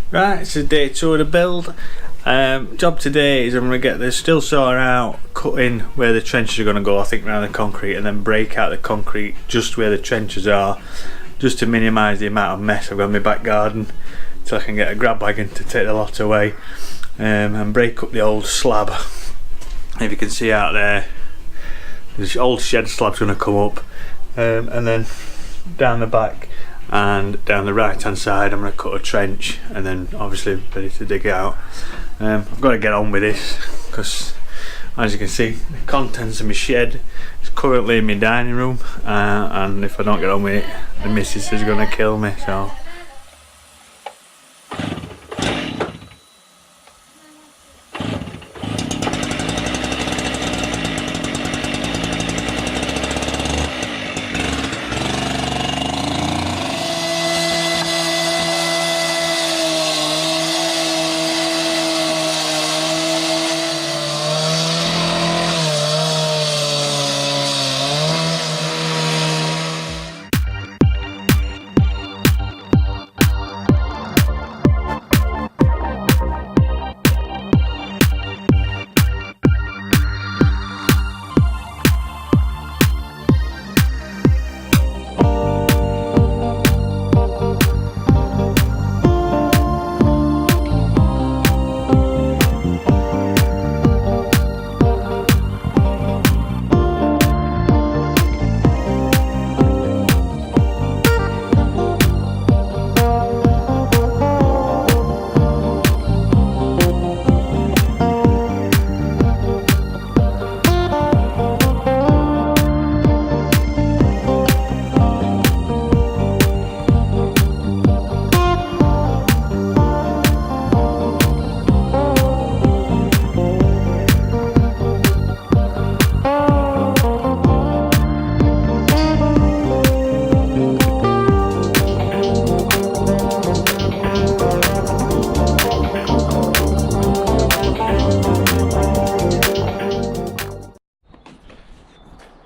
Right, it's day 2 of the build. Job today is I'm going to get the still saw out, cut in where the trenches are going to go, I think around the concrete, and then break out the concrete just where the trenches are, just to minimise the amount of mess I've got in my back garden, till I can get a grab wagon to take the lot away, and break up the old slab. If you can see out there, this old shed slab's going to come up, and then down the back and down the right hand side I'm going to cut a trench, and then obviously ready to dig out. I've got to get on with this because, as you can see, the contents of my shed is currently in my dining room, and if I don't get on with it, the missus is going to kill me. So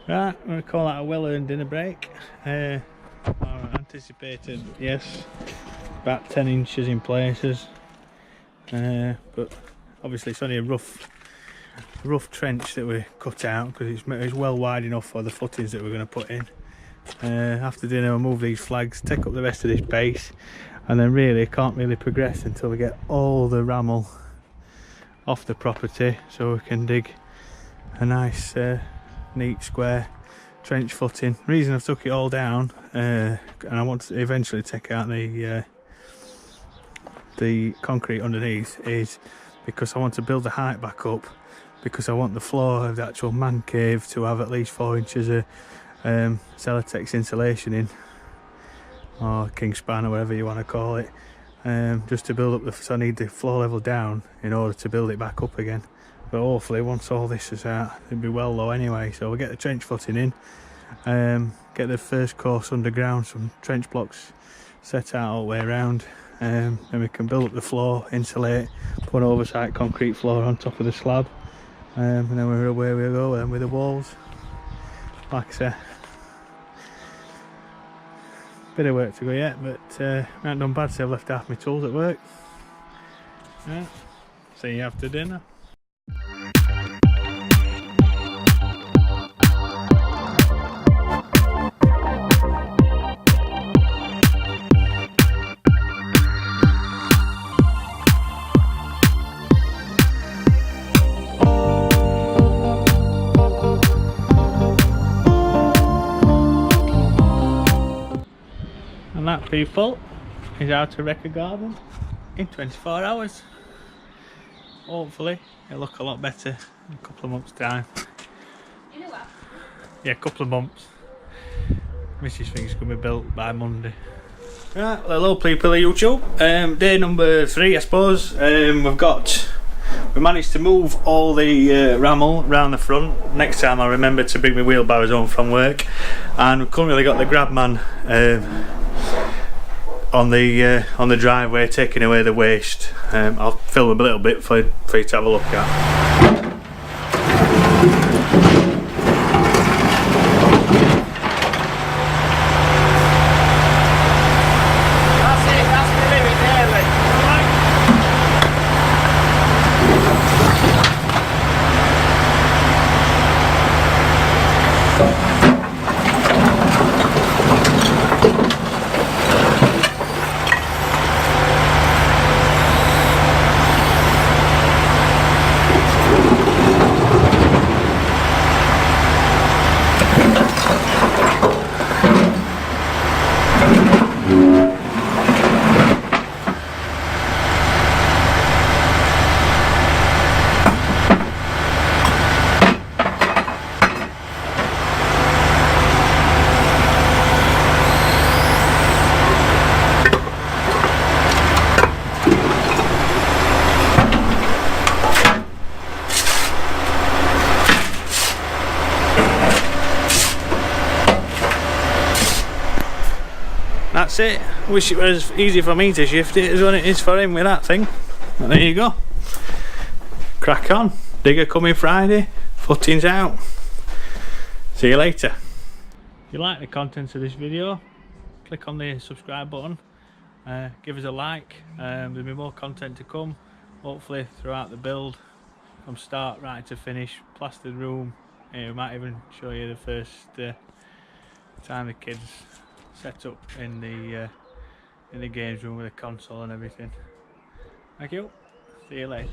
right, I'm going to call that a well-earned dinner break. I anticipated, yes, about 10 inches in places, but obviously it's only a rough trench that we cut out because it's well wide enough for the footings that we're going to put in. After dinner we'll move these flags, take up the rest of this base, and then really can't really progress until we get all the rammel off the property, so we can dig a nice neat square trench footing. The reason I've took it all down, and I want to eventually take out the concrete underneath, is because I want to build the height back up, because I want the floor of the actual man cave to have at least 4 inches of Celotex insulation in, or Kingspan, or whatever you want to call it, just to build up so I need the floor level down in order to build it back up again. But hopefully once all this is out, it'll be well low anyway, so we'll get the trench footing in, get the first course underground, some trench blocks set out all the way around, then we can build up the floor, insulate, put an oversight concrete floor on top of the slab, and then we're away we go with the walls. Like I say, bit of work to go yet, but I haven't done bad, so I've left half my tools at work. Yeah. See you after dinner. And that, people, is how to wreck a garden in 24 hours. Hopefully it'll look a lot better in a couple of months' time. You know what? Yeah, a couple of months. Mrs. thinks it's going to be built by Monday. Right, well, hello people of YouTube. Day number 3, I suppose. We managed to move all the rammel around the front. Next time I'll remember to bring my wheelbarrows home from work. And we've currently got the grab man on the driveway taking away the waste. I'll film a little bit for you to have a look at. That's it, that's the limit there, Lee. it. Wish it was easy for me to shift it as when it is for him with that thing. But there you go. Crack on. Digger coming Friday. Footings out. See you later. If you like the contents of this video, click on the subscribe button. Give us a like. There'll be more content to come. Hopefully throughout the build, from start right to finish. Plastered room. We might even show you the first time the kids set up in the games room with a console and everything. Thank you. See you later.